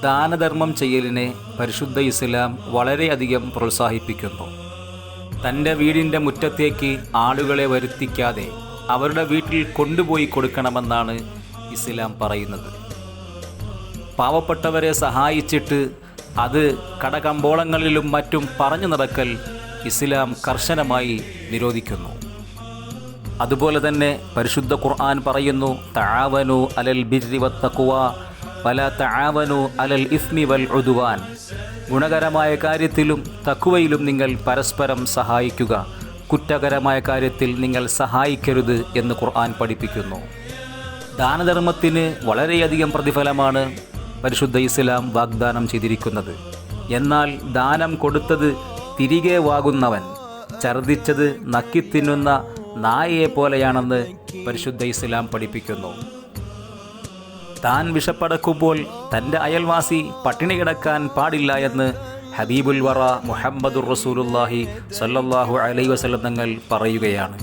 ദാനധർമ്മം ചെയ്യലിനെ പരിശുദ്ധ ഇസ്ലാം വളരെയധികം പ്രോത്സാഹിപ്പിക്കുന്നു. തൻ്റെ വീടിൻ്റെ മുറ്റത്തേക്ക് ആളുകളെ വരുത്തിക്കാതെ അവരുടെ വീട്ടിൽ കൊണ്ടുപോയി കൊടുക്കണമെന്നാണ് ഇസ്ലാം പറയുന്നത്. പാവപ്പെട്ടവരെ സഹായിച്ചിട്ട് അത് കടകമ്പോളങ്ങളിലും മറ്റും പറഞ്ഞു നടക്കൽ ഇസ്ലാം കർശനമായി നിരോധിക്കുന്നു. അതുപോലെ തന്നെ പരിശുദ്ധ ഖുർആൻ പറയുന്നു, തആവനു അലൽ ബിർരി വത്തഖ്വ വലാ തആവനു അലൽ ഇസ്മി വൽ ഉദ്വാൻ. ഗുണകരമായ കാര്യത്തിലും തഖ്വയിലും നിങ്ങൾ പരസ്പരം സഹായിക്കുക, കുറ്റകരമായ കാര്യത്തിൽ നിങ്ങൾ സഹായിക്കരുത് എന്ന് ഖുർആൻ പഠിപ്പിക്കുന്നു. ദാനധർമ്മത്തിന് വളരെയധികം പ്രതിഫലമാണ് പരിശുദ്ധ ഇസ്ലാം വാഗ്ദാനം ചെയ്തിരിക്കുന്നത്. എന്നാൽ ദാനം കൊടുത്തത് തിരികെ വാങ്ങുന്നവൻ ഛർദ്ദിച്ചത് നക്കിത്തിന്നുന്ന നായയെ പോലെയാണെന്ന് പരിശുദ്ധ ഇസ്ലാം പഠിപ്പിക്കുന്നു. താൻ വിശപ്പടക്കുമ്പോൾ തൻ്റെ അയൽവാസി പട്ടിണി കിടക്കാൻ പാടില്ല എന്ന് ഹബീബുൽ വറ മുഹമ്മദുർ റസൂലുള്ളാഹി സ്വല്ലല്ലാഹു അലൈഹി വസല്ലം തങ്ങൾ പറയുകയാണ്.